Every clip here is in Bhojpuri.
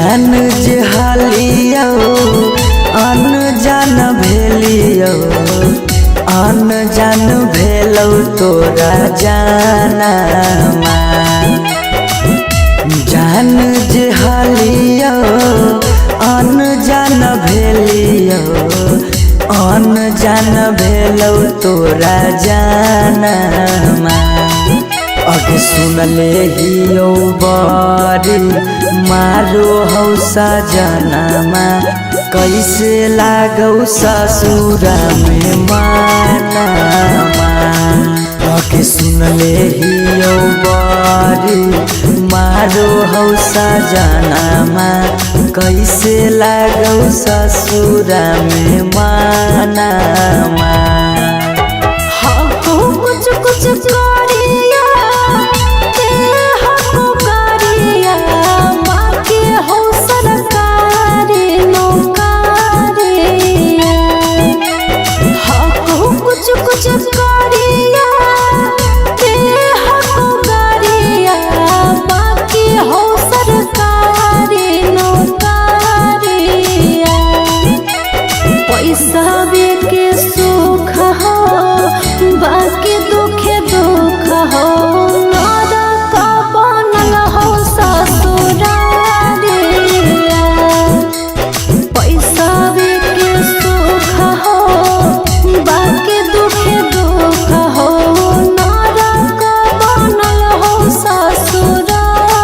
जान जे हालियो अनजान भेलियो अनजान भेलौ तोरा जानमा। जान जे हालियो अनजान भेलियो अनजान भेलौ तोरा जानमा। अगे सुनले हियो बड़ी मारो हौ सजनमा कैसे लागौ ससुरा में मानमा। अगे सुनले हियो बड़ी मारो हौ सजनमा कैसे लागौ ससुरा में मानमा। कुछ कुछ करिया के हको करिया बाकी हो सरकारी नौकरिया। हको कुछ कुछ करिया के हको करिया बाकी हो सरकारी नौकरिया। पैसा के सुख हो बाकी दुखे दुख हो नरक बनल हो ससुरारिया। पैसा के सुख हो बाकी दुखे दुख हो नरक बनल हो ससुरारिया।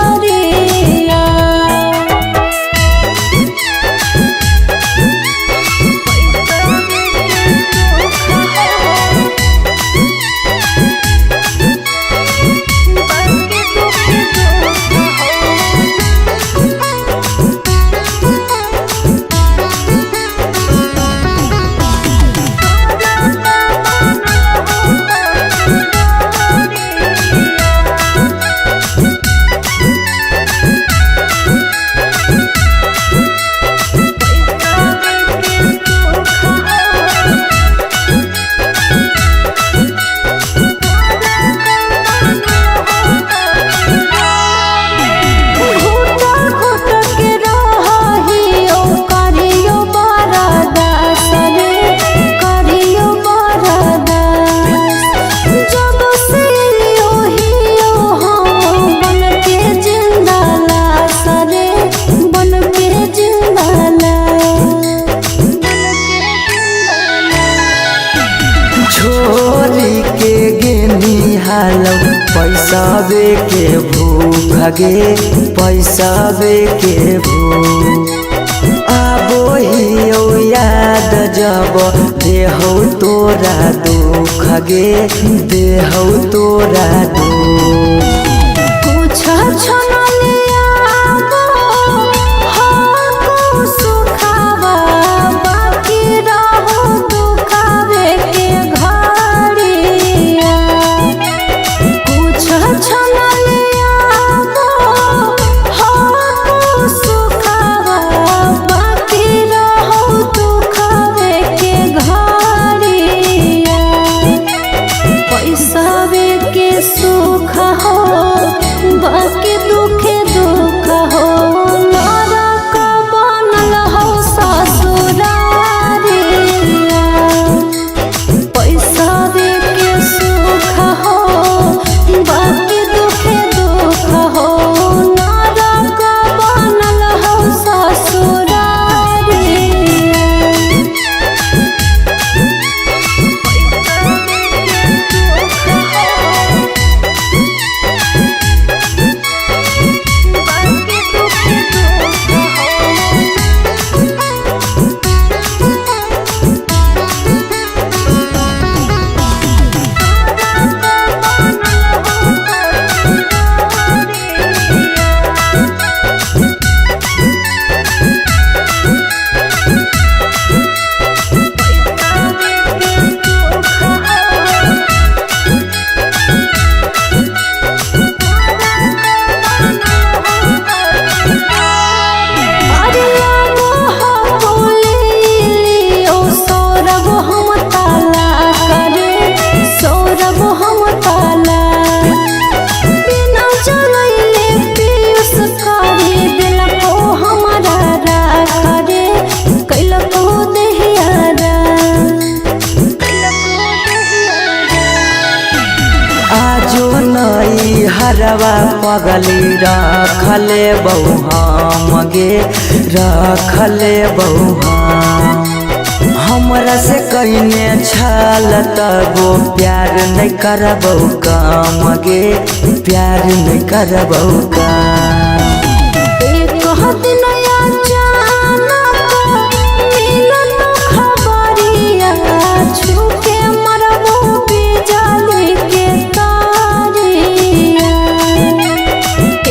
छोरी के गेनी हालौ पैसा के भूख गे पैसा के भूख। आबो हियो याद जब देहौ तोरा दुख गे देहौ तोरा दुख। कुछ सुख हो बाकी दुख नई हरवा पगली रखले बहु गे रखले बहु हमरा से कहिने छल तबो प्यार नहीं करबौ काम गे प्यार नहीं करबौ काम। एक दिन अचानक मिलन खबरिया छूके मरबो बिजली के तारिया।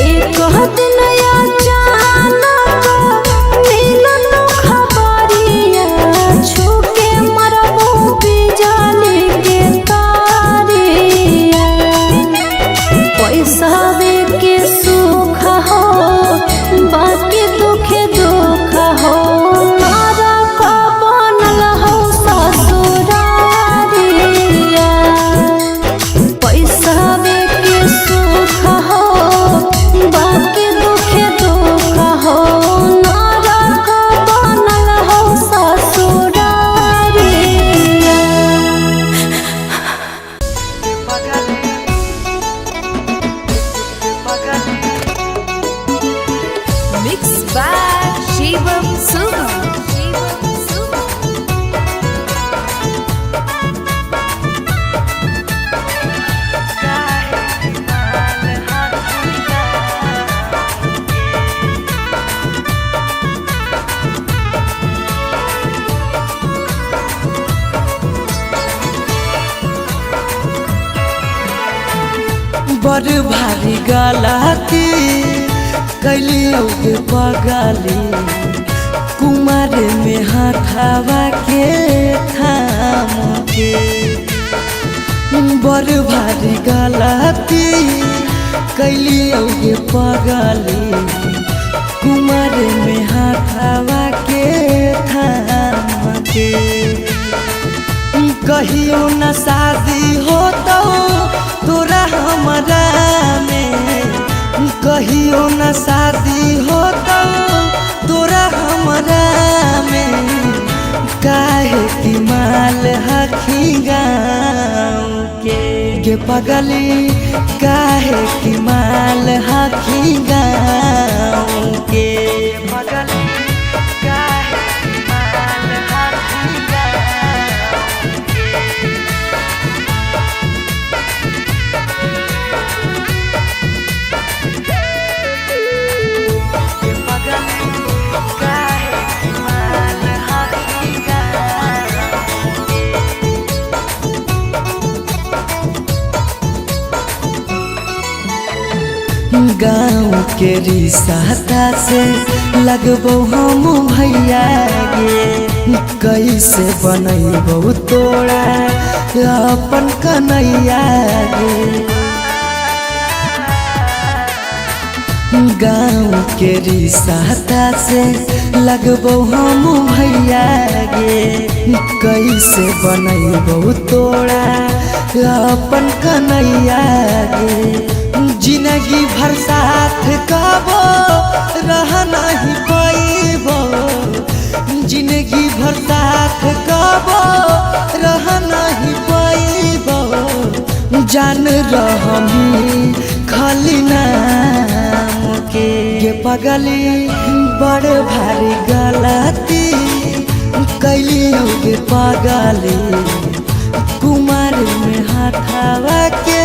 एक दिन अचानक मिलन खबरिया छूके मरबो बिजली के तारिया। पैसा के सुख हो बाकी दुख दुख हो मारा का बनल हो ससुरारिया। पैसा के सुख हो बाकी दुख दुख हो मारा का बनल हो ससुरारिया। Mixed by Shivam Suga. बड़ भारी गलती कैलियो के पगली कुमार में हाथावा के थाम के। बड़ भारी गलती कैलियो के पगली कुमार में हाथावा के थाम के। कहियो न शादी हो तो तोरा हमरा में कहियो न शादी हो तो तोरा हमरा में काहे की माल हखी गाँव के पगली काहे की माल हखी गाँव के पगली काहे की माल हखी गाँव के रिश्ता से लगबो हम भैया गे कैसे बनैबो तोरा अपन कन्हैया गे। गाँव के रिश्ता से लगबो हम भैया गे कैसे बनैबो तोरा अपन कन्हैया गे। जिंदगी भर साथ कबो रह नहीं पाइबो जिंदगी भर साथ कबो रह नहीं पाइबो जान रहमी खाली नाम के पगली बड़ भारी गलती कैलियो के पगली कुमार में हाथावा के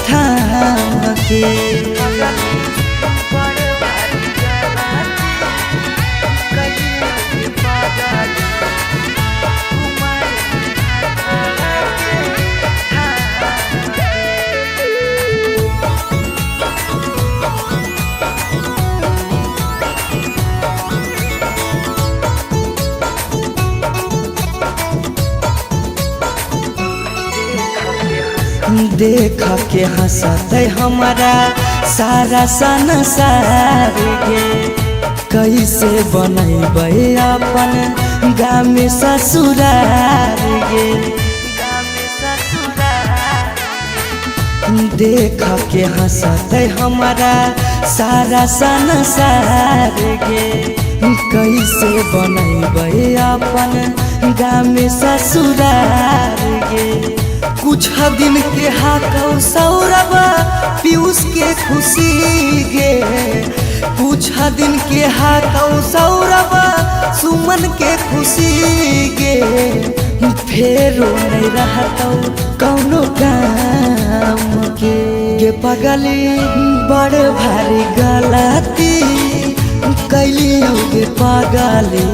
थाम के। देख के हंसते हमारा सारा संसार गे कैसे बनैबै अपन गाँव में ससुरार गे। देख के हंसते हमारा सारा संसार गे कैसे बनैबै अपन गाँव में ससुरार गे। कुछ दिन के हाकौ सौरभ पीयूष के खुशी गे, कुछ दिन के हाकौ सौरभ सुमन के खुशी गे, फेरो नहीं रहतौ कौनो काम के गे पगली बड़ भारी गलती कैली गे पगली,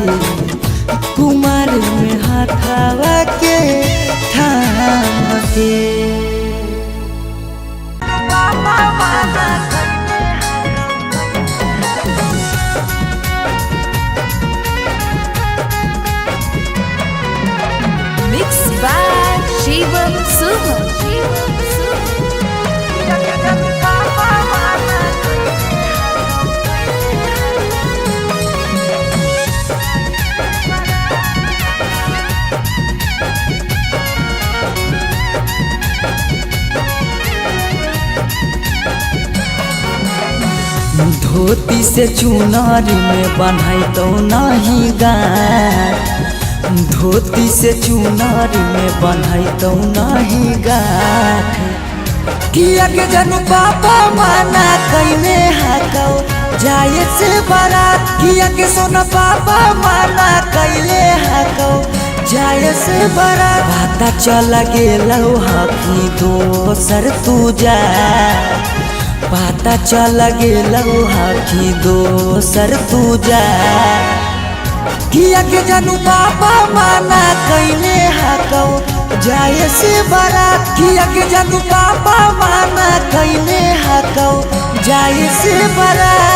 कुमार में हाथावा के थाम के। Mixed by Shivam Sugam. धोती से चुनारी में बन्हाई तो नहीं गाठ, धोती से चुनारी में बन्हाई तो नहीं गाठ, किया के जनू पापा माना कैने हाकौ जाए से बारात, किया के सोना पापा माना कैले हाकौ जाए से बारात, पता चल गेलौ हकी दोसर तू जा, पता चल गेलौ हकी दोसर तू जा, किया के जानू पापा माना कैने हाकौ जाए से बारात, किया के जानू पापा माना कैने हाकौ जाए से बारात।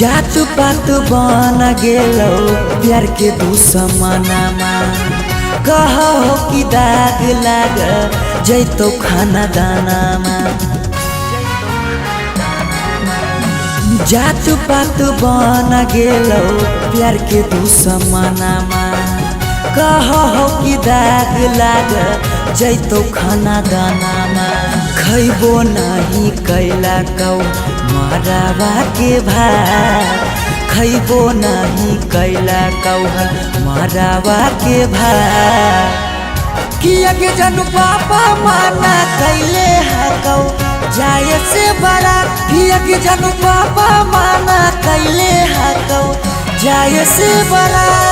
जात पात बन गेलौ प्यार के दुश्मनमा, कहो कि दाग लाग जैतो खाना दानामा, जात पात बन गेलौ प्यार के दुश्मनमा, कहो कि दाग लाग जैतो खाना दानामा, खैबो नहीं कैला कौ मरावा के भात, खैबो नहीं कैला कौ मरावा के भात, किया के जानू पापा माना कैले हाकौ जाए से बारात, किया के जानू पापा माना कैले हाकौ जाए से बारात।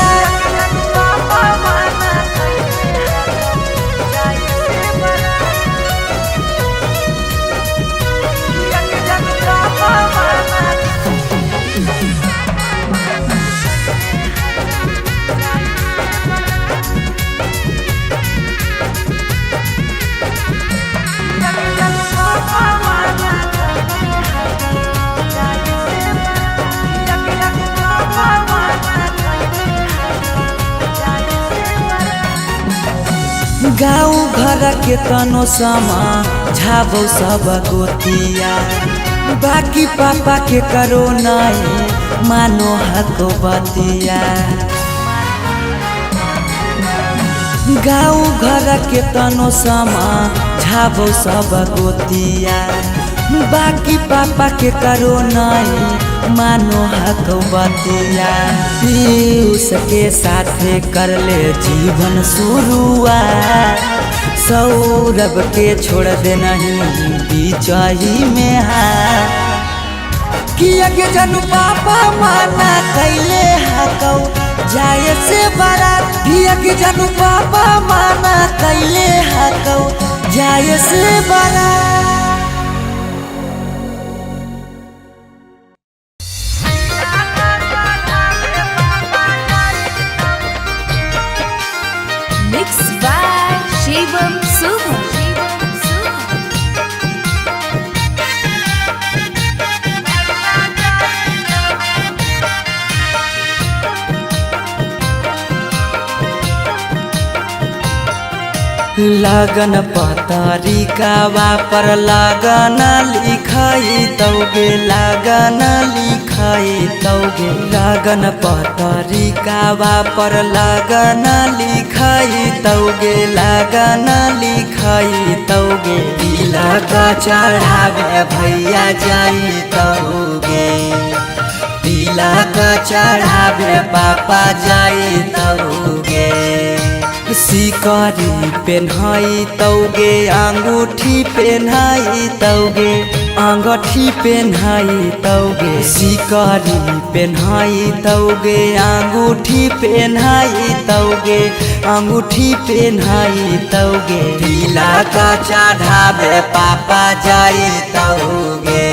गाँव घर के तनो समा झाबो सब गोतिया, बाकी पापा के करो नहीं मानो हको बतिया, गाँव घर के तनो समा झाबो सब गोतिया, बाकी पापा के करो नहीं मानो हको बतिया, पीयूष के साथ कर ले जीवन शुरुआत, सौरभ के छोड़ दे नहीं बीचाही में हाथ, किया के जानू पापा माना कैले हाकौ जाए से बारात, किया के जानू पापा माना कैले हाकौ जाए से बारात। Mixed by Shivam Sugam. लगन पतरिकावा पर लगन लिखाई तौगे लगन लिखाई तौगे लगन पतरिकावा पर लगन लिखाई तौगे लगन लिखाई तौगे तिलक चढ़ावे भैया जाई तौगे तिलक चढ़ावे पापा जाई तौगे सिकरी पेन्हाई तौगे अंगूठी पेन्हाई तौगे अंगूठी पेन्हाई तौगे सिकरी पेन्हाई तौगे अंगूठी पेन्हाई तौगे अंगूठी पेन्हाई तौगे तिलक चढ़ावे पापा जाई तौगे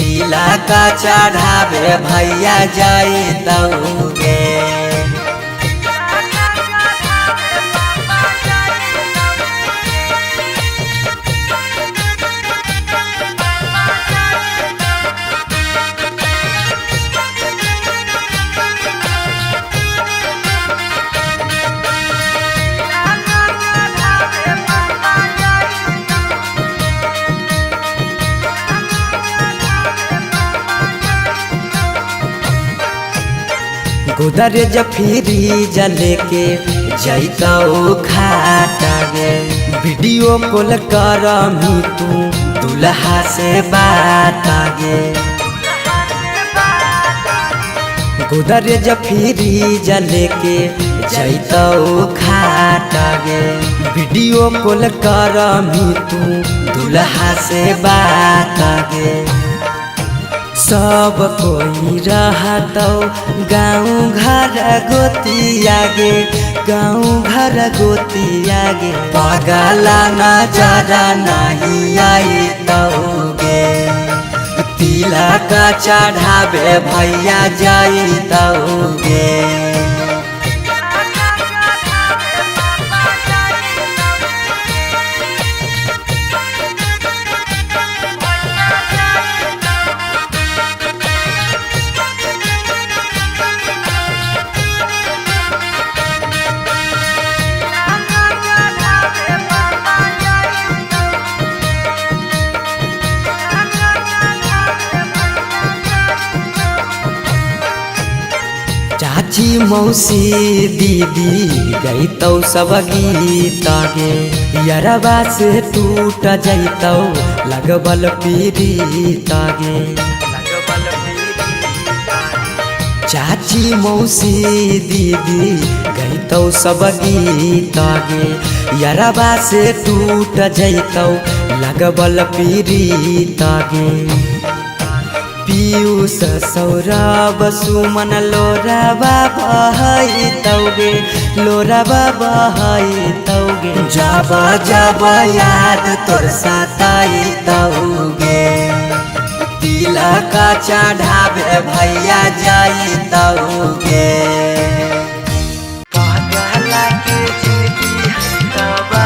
तिलक चढ़ावे भैया जाई तौगे गोदरेज फ्रिज लेके जैतौ खाटा गे वीडियो कॉल करमी तू दुल्हा से बात गे गोदरेज फ्रिज लेके जैतौ खाटा गे वीडियो कॉल करमी तू दुल्हा से बात गे सब कोई रहतौ गाँव घर गोतिया गे गाँव घर गोतिया गे पगला नजरा नहीं आई तौगे तिलक चढ़ावे भैया जाई तौगे चाची मौसी दीदी गईतौ सब गीत गे यरबा से टूट जैतौ लगबल पीड़ित गे चाची मौसी दीदी गईतौ सब गीत गे यरबा से टूट जैतौ लगबल पीड़ित गे पीयूष सौरभ सुमन लोराबा बहाई तौगे लोराबा बहाई तौगे जब जब याद तोर सताई तौगे तिलक चढ़ावे भैया जाई तौगे पगला के जिंदगी हटवा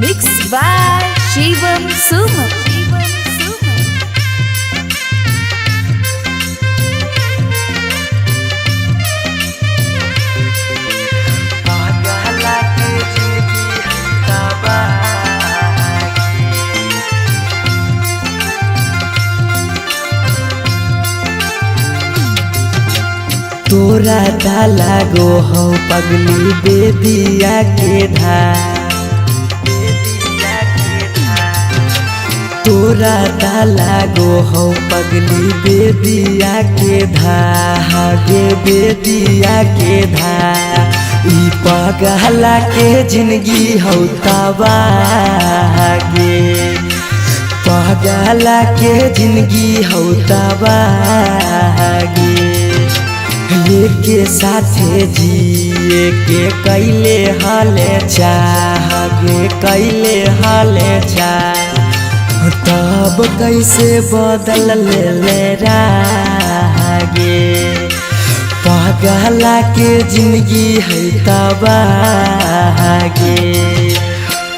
Mixed by Shivam Suman. तोरा डाला गो हो पगली बेदिया के धार तोरा डाला गो हो पगली बेदिया के धागे बेदिया के धा ई पगला के जिंदगी हो तबागे पगला के जिंदगी हो तबागे के साथे जिए के कैले हाले चाहगे कैले हाले चाह तब कैसे बदल ले रागे पगला के जिंदगी है तबागे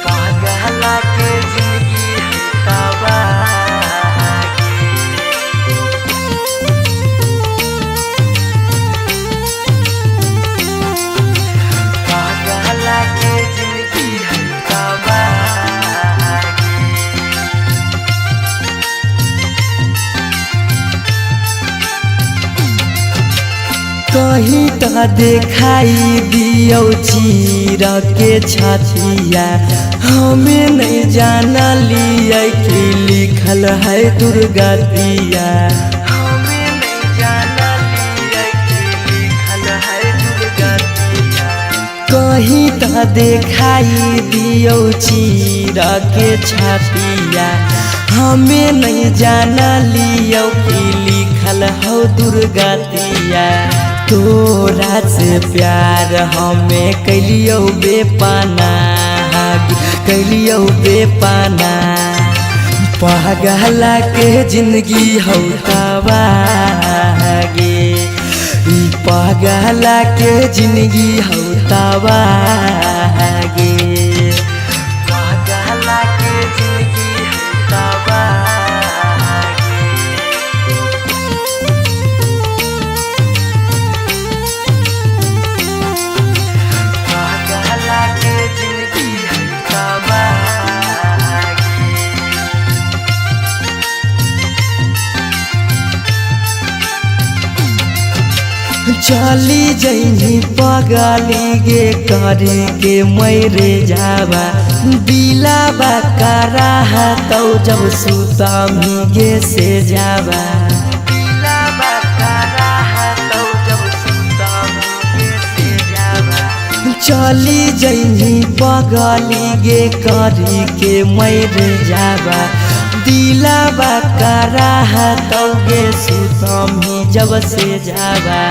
पगला के जिंदगी है तबागे कहीं तो देखाई दियो चीर के छतिया हमें नहीं जाना लिया कि लिखल है दुर्गतिया हमें नहीं जाना लिया कि लिखल है दुर्गतिया कहीं तो देखाई दियो चीर के छतिया हमें नहीं जाना लियो कि लिखल हो दुर्गतिया तोरा से प्यार हमें कैलियो बेपाना कैलियो बेपाना पगला के जिंदगी हो तबागे पगला के जिंदगी हो तबागे पगला के जिंदगी हो तबागे चली जैनी पगली गे करे के मैरे जावा दिलाबा करा तो जब सुता गे से जावा दिलाबा करा तो जब सुता गे से जावा चली जैनी पगली गे करे के मैरे जावा दिलाबा करा तो गे सुतमी जब से जावा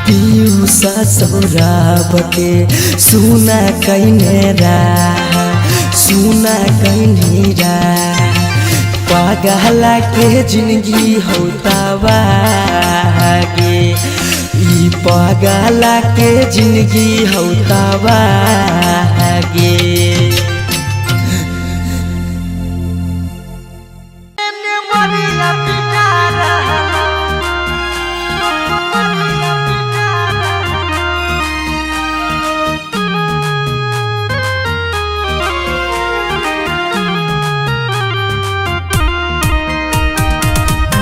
पीयू ससुराब के सुना कैनेरा सुना कैनेरा पगला के जिंदगी हो तबागे ई पगला के जिंदगी हो तबागे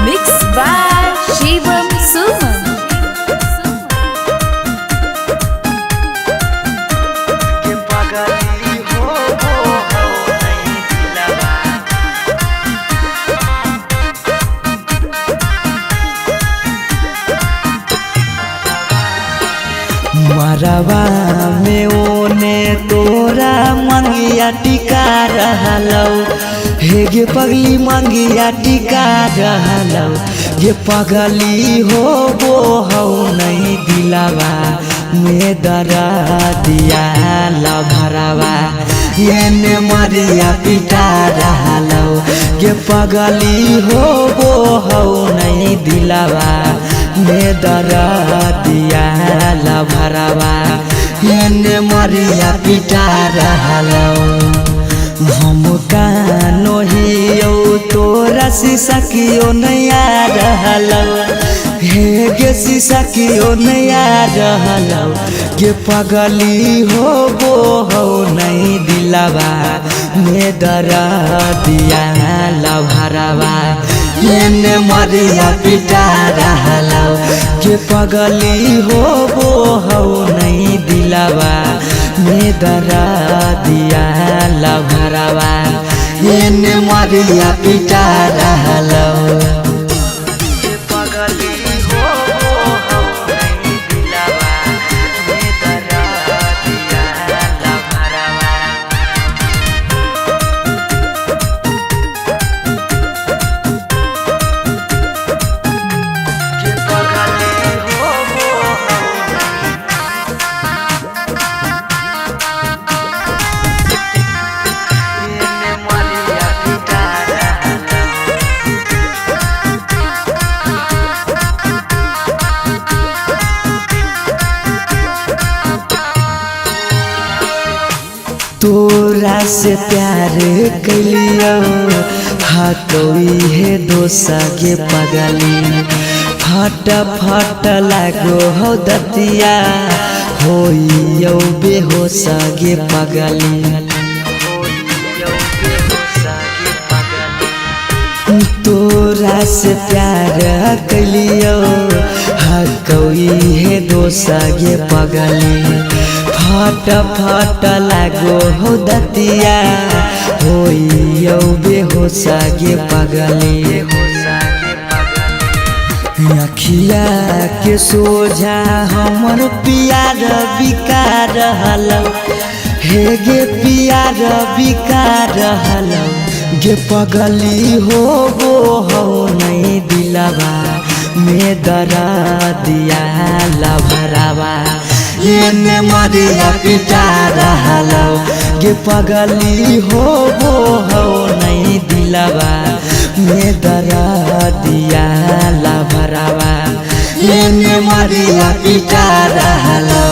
Mixed by Shivam Suman. मरवा में ओने तोरा मंगिया टिका रहलौ हे गे पगली मंगिया टिका रहलौ ये पगली हो वो हो नहीं दिलावा में दरा दिया लभरावा ये ने मरिया पिटा रहलौ ये पगली हो वो हो नहीं दिलावा में दरा दिया लभरावा ये ने मरिया पिटा रहलौ हम कानो हियो तोरा शीशा कियो नया रहलौ हे गे शीशा कियो नया रहलौ गे पगली हो वो हो नहीं दिलावा में दरा दिया लभरावा ने मरिया पिटा रहलौ गे पगली हो वो हो नहीं दिलावा में दरा दिया लभरावा ने मरिया पिटा रहलौ तोरा से प्यार कलियो हतोई है दोसा के पगली फट फट लागो हो दतिया होइयो बेहोश गे पगली तोरा से प्यार कलियो कोई है दोसा गे पगली फट फट लागो हो दतिया होइयो बेहोसा गे पगली अखिया के सोझा हमर पियार बिकार हलौ हे गे पियार बिकार हलौ गे पगली हो नहीं दिलवा में दरा दिया लभरावा ये मरिया पिटा रहलौ गे पगली हो नहीं दिलवा में दरा दिया लभरावा ये मरिया पिटा रहलौ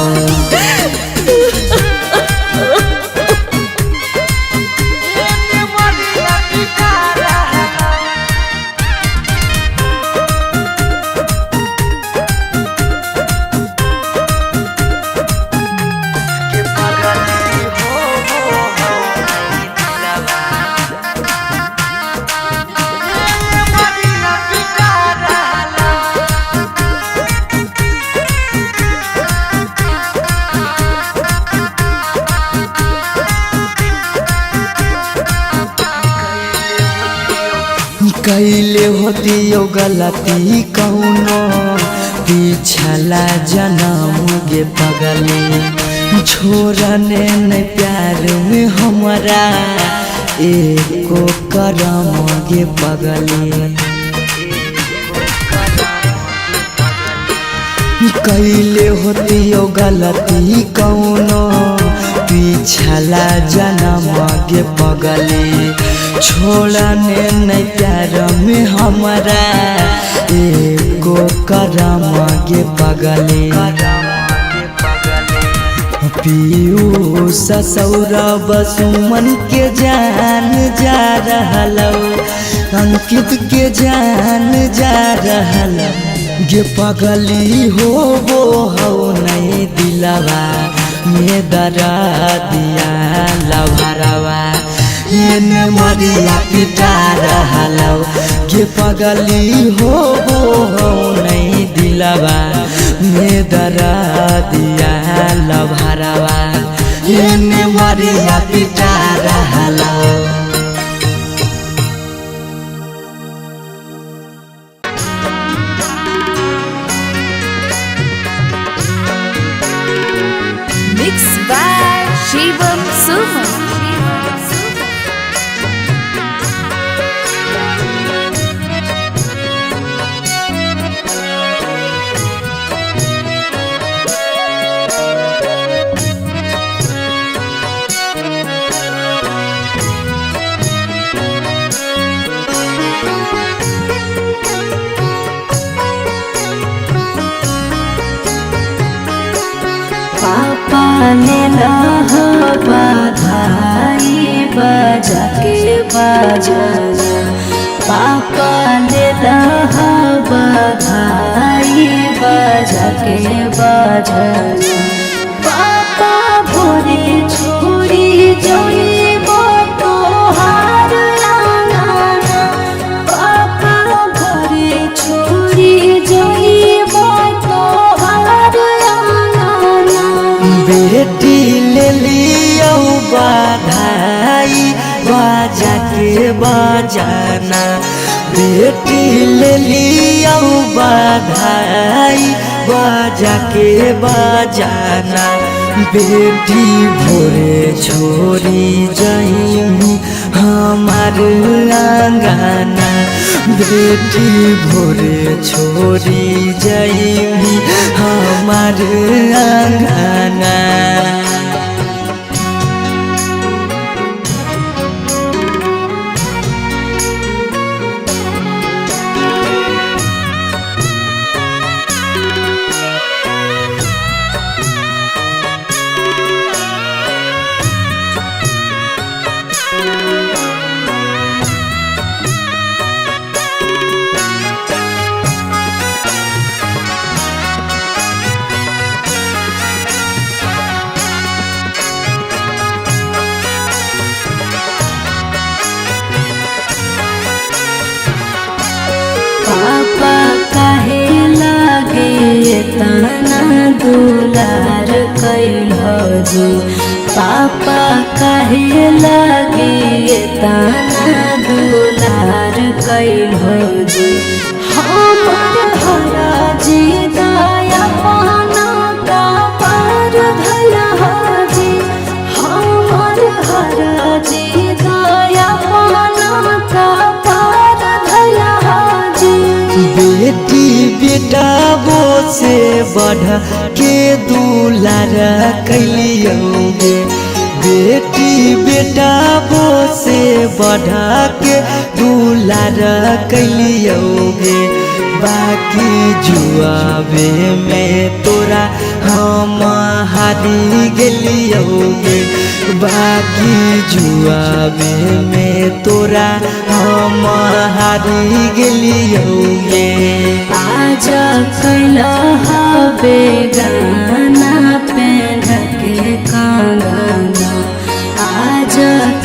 कैले होती यो गलती कौनो पिछला जन्म गे पगली छोड़ने न प्यार में हमारा एको करम गे पगली कैले होती यो गलती कौनो पिछला जन्म गे पगली छोड़ने नहीं प्यार में हमारा एको करम गे पगली पीयूष सौरभ सुमन के जान जा रहलौ अंकित के जान जा रहलौ गे पगली हो नहीं दिलवा में दरा दिया लभरावा ये मरिया पिटा रहलौ गे पगली हो नहीं दिलवा में दरा दिया लभरावा ये मरिया पिटा रहलौ Mixed by Shivam Suman. पापा ने लह बधाई बजा के बजाना पापा ने लह बधाई बजा के बजाना पापा भोरे छोड़ी जोई तो हार लाना पापा भोरे छोड़ी जोई तो हार बेटी ले लियो बधाई बाजा के बजाना बेटी ले लियो बधाई बाजा के बजाना बेटी भोरे छोड़ी जाई हमार आंगना बेटी भोरे छोड़ी जाई हमार आंगना दुलार कैल जी पापा कहे लगे ताना दुलार कैल जी हमर हरा जी दया पाना का पार भला जी हमर हरा जी दया पाना का पार भला जी बेटी बेटा वो से बढ़ के दुलार कैलियोगे बेटी बेटा वो से बढ़ के दुलार कैलियोगे बाकी जुआवे में तोरा हम हारी गेलियोगे बाकी जुआवे में तोरा हम हारी गेलियोगे आज कैला हवे गाना पेन के कंगना आज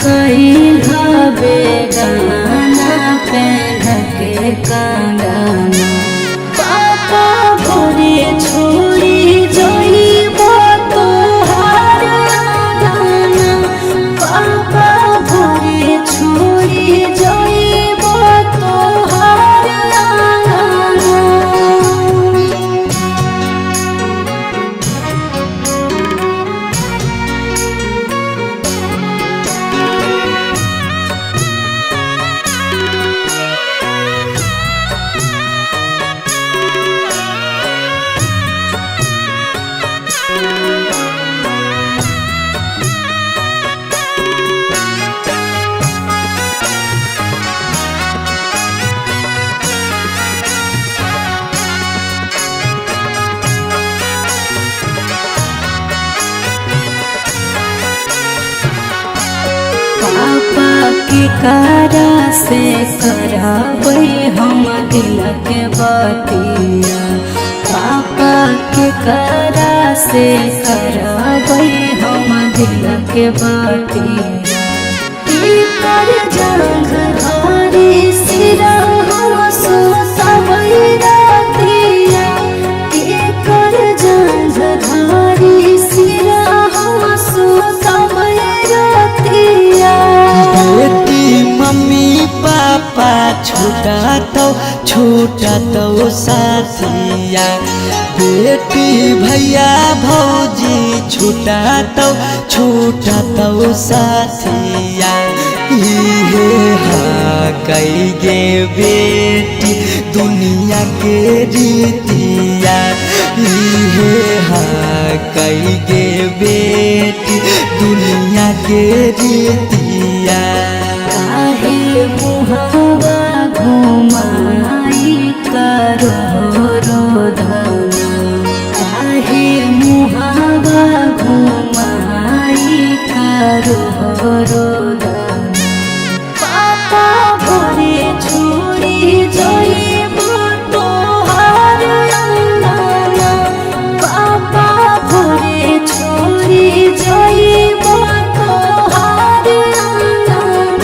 कैल हवे गाना पेन के कंगना पापा भोरे छोड़ी जइब तोहार गाना पापा भोरे छोड़ी जइब तोहार गाना पापा के कारा से कराबै हम दिल के बतिया पापा के कारा से कराबै हम दिल के बतिया कर जंग धारी सिरा हम सुतबै रातिया कर जंग धारी सिरा हम सुतबै रातिया बेटी मम्मी पापा छूटा तो साथिया बेटी भैया भौजी छूटा तो साथिया इहे हा कई गे बेटी दुनिया के रीतिया इहे हा कई गे बेटी दुनिया के रीतिया काहे मुहावा घुमाई करो रोदना काहे मुहावा घुमाई करो रोदना पापा भोरे छोड़ी जइब तोहार अंगना पापा भोरे छोड़ी जइब तोहार अंगना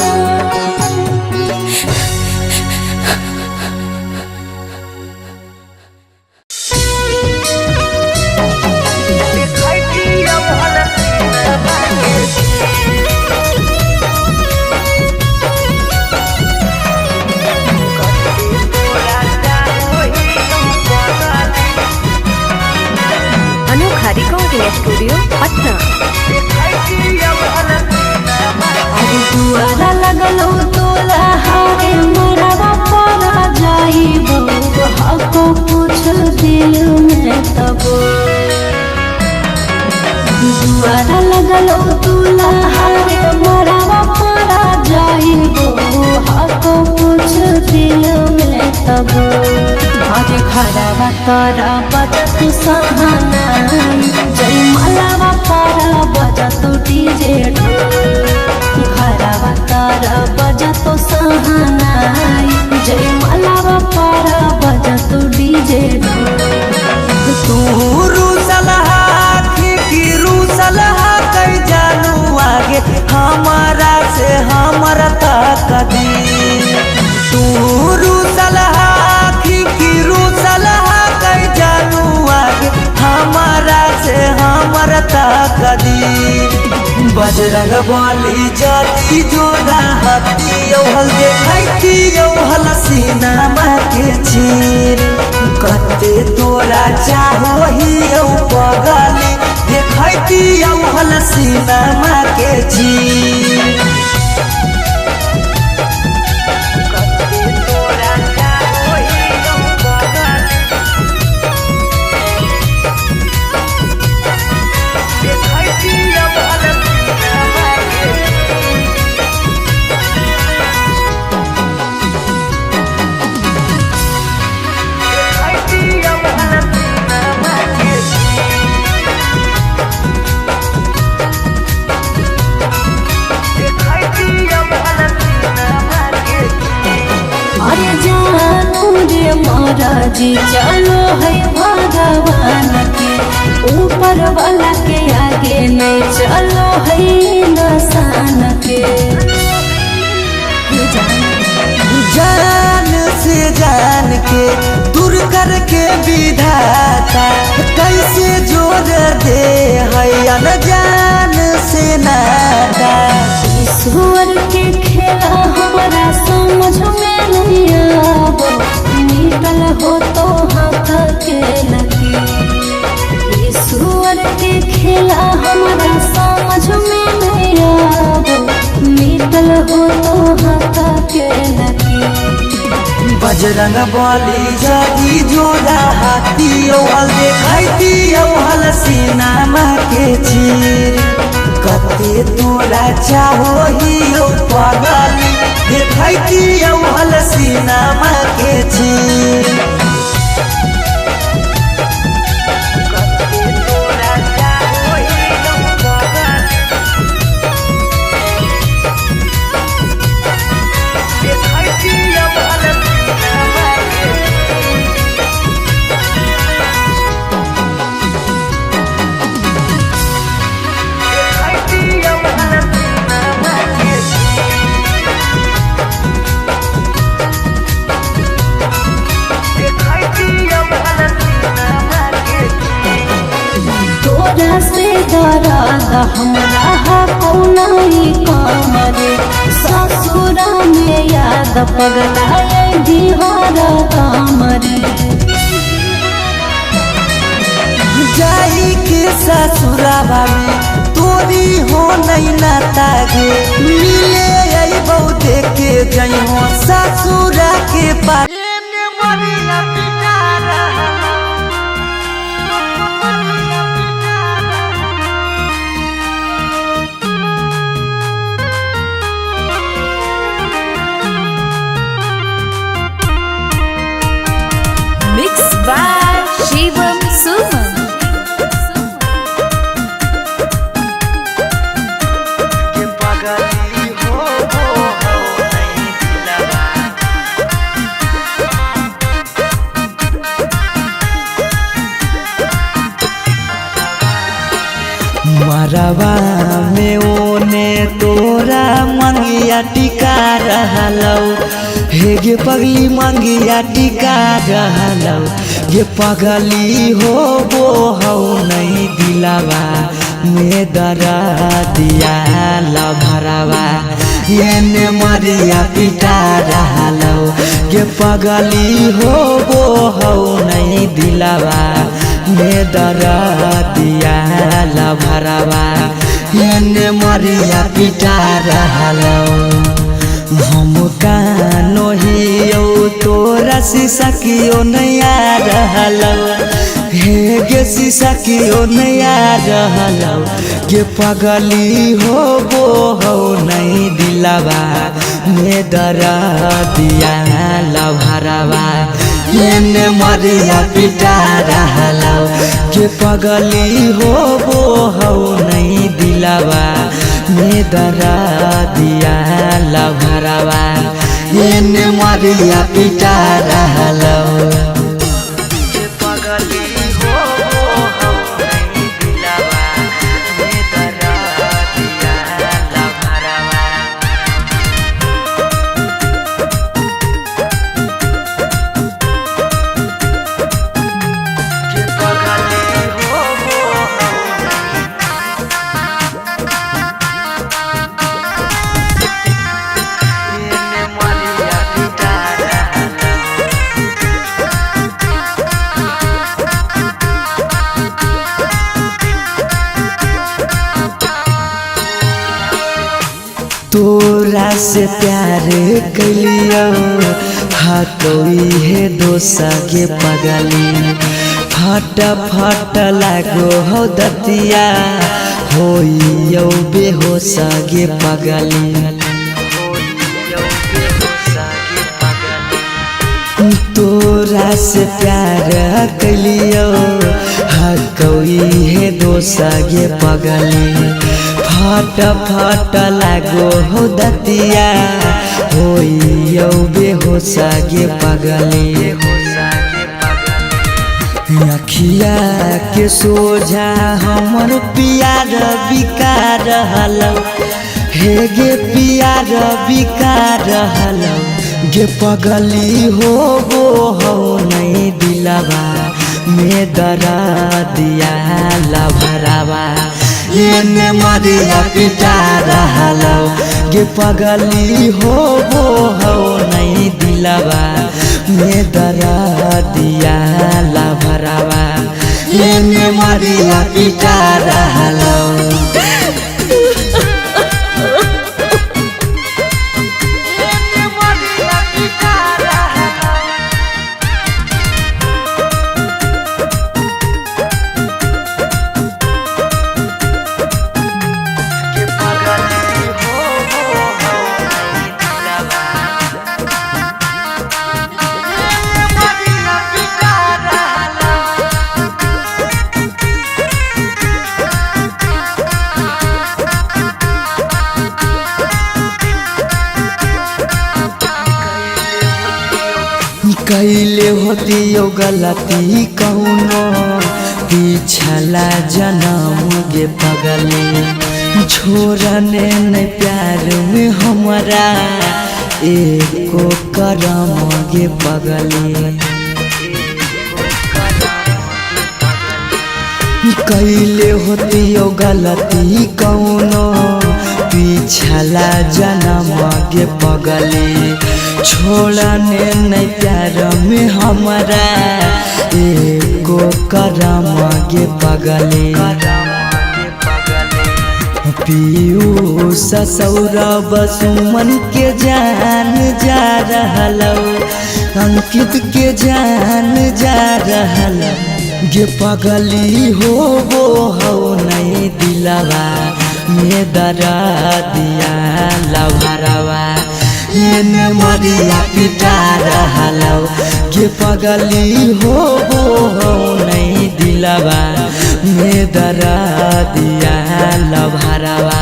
अनोखा रिकॉर्डिंग स्टूडियो पटना। अरे दुआरा लगलो तोला हारे मरवा परा जाइबो हको कुछ दिल में तबो दुआरा लगलो तोला हारे मरवा परा जाइबो हको कुछ दिल में तबो आज खराबा तारा बजत सहाना जय मलावा पारा बजत डीजे खराबा तारा बजत सहाना जय मलावा पारा बजत डीजे तू रूसलहा की रूसलहा कई जानू आगे हमारा से हमारा तक दी तू रूसलहा की रूसलहा कई जानू आगे हमारा बजरंग बली जाती जोड़ा हाथी हल देखती हल सीनामा के चीर कते तोरा चाहो ही पगली देखती हल सीनामा के चीर महाराजी चलो है भगवान के ऊपर वाला के आगे नहीं चलो है इंसान के जान से जान के दूर करके विधाता कैसे जोड़ दे है अनजान से नाता ईश्वर के खेला हमारा समझ में नहीं आबो निकल हो तो हाथ के लगी ईश्वर के खेला हमारा समझ में नहीं आबो निकल हो तो हाथ के लगी बजरंग बली जागी जोड़ा हाथी हल देखती हल सीनामा के चीर कते तोरा चाहो ही पगली देखती हल सीनामा के चीर से दरादा हमरा कौनाई काम रे ससुरा में याद पगलाए दिहारा काम रे जाई के ससुराबा में तोरी हो नहीं नाता गे मिले आई बहु देखे जई हो ससुरा के पास शिवम सुमन मरवा में ओने तोरा मंगिया टिका रहलौ हे गे पगली मंगिया टिका रहलौ ये पगली हो वो हो नहीं दिलावा में दरा दिया लभरावा ये मरिया पिटा रहलौ ये पगली हो वो हो नहीं दिलावा में दरा दिया लभरावा ये मरिया पिटा रहलौ हम कानो हियो तोरा शीशा कियो नया रहलौ हे गे शीशा कियो नया रहलौ के पगली हो वो हो नहीं दिलावा में दरा दिया लभरावा ये मरिया पिटा रहलौ के पगली हो वो हो नहीं दिलावा में दरा दिया लभरावा ये मरिया पिटा रहलौ से प्यार कलियो हा कोई है दोसगे पगली फट फट लागो हो दतिया होइयो बेहोसगे पगली तोरा से प्यार कलियो हा कोई है दोसगे पगली फट फट लागो हो दतिया होइयो बेहोसगे पगली अखिया के सोझा हमर प्यार बिकार हलो हे गे प्यार बिकार हलो गे पगली हो नहीं दिलवा में दरा दिया लभरावा ये मरिया पिटा रहलो गे पगली हो नहीं दिलवा में दरा दिया लभरावा ये मरिया पिटा रहलो कैले होतियो गलती कौनो पिछला जन्म गे पगली छोड़ने न प्यार में हमारा एको करम गे पगली कैले होतियो गलती कौनो पिछला जन्म गे पगली छोड़ने नहीं प्यार में हमारा एको करम गे पगली पीयूष सौरभ सुमन के जान जा रहलो अंकित के जान जा रहलो गे पगली हो नहीं दिलवा में दरा दिया लभरावा ये मरिया पिटा रहलो गे पगली हो नहीं दिलवा में दरा दिया लभरावा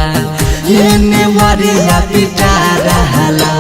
ये मरिया पिटा रहलो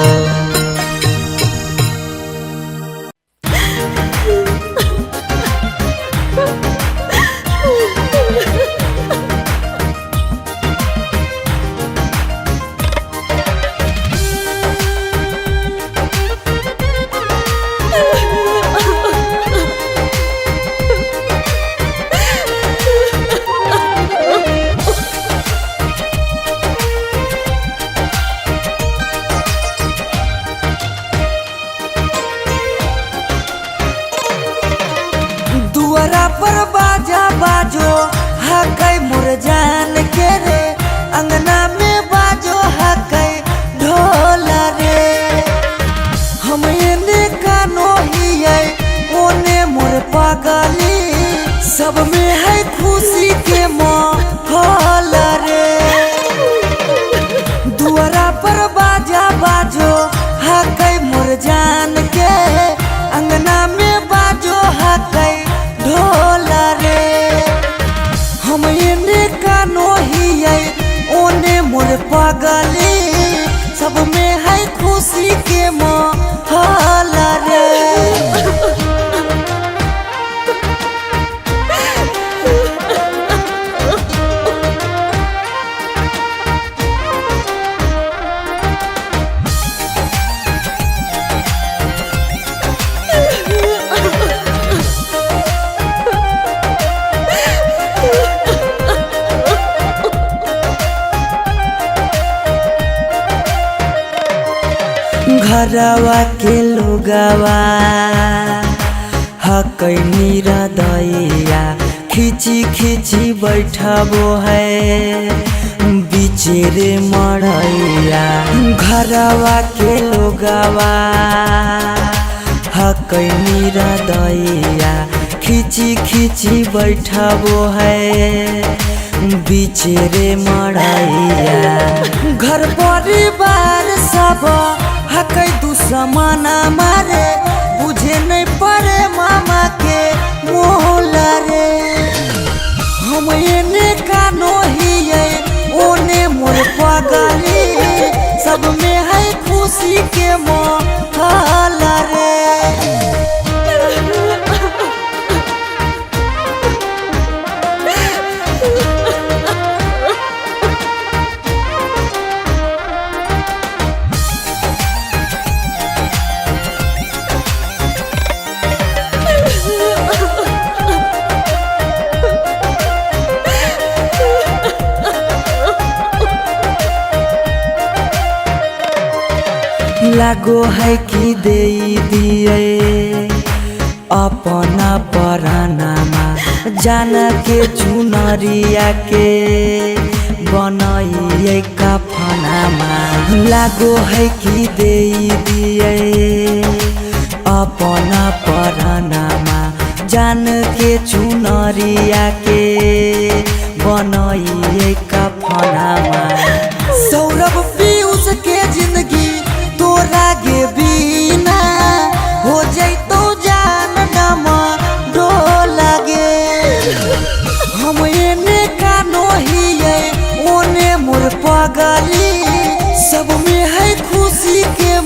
दुआरा पर बाजा बाजो हकै मोर जान के रे अंगना में बाजो हकै ढोल रे हम एने कानो हियै ओने मोर पागली सब में है खुशी के माहौल रे दुआरा पर बाजा बाजो हकै मोर जान के अंगना में बाजो हकै ढोल रे हम एने कानो हियै ओने मोर पागली सब में है खुशी के माहौल रे घरवा के लोगवा हकै निरदैया खिची खिची बैठबो है बीच बीचे रे मड़ैया घरवा के लोगवा हकैनी रदैया खिची खिची बैठबो है बीचे रे मड़ैया। घर परिवार सब हकै दुश्मन मारे बुझे नहीं पड़े मामा के मोल रे। हम एने कानो हिये ओने मोर पगली सब में है खुशी के माहौल रे। लागो है कि दे दिए अपना परानामा जान के चुनरिया के बनाइए कफनामा। लागो है कि दे दिए अपना परानामा जान के चुनरिया के बनाइए कफनामा। सौरभ पीयूष के जिंदगी तोरा गे बिना हो जैतो जान नमा डोला गे। हम एने कानो हिये ओने मोर पगली सब में है खुशी के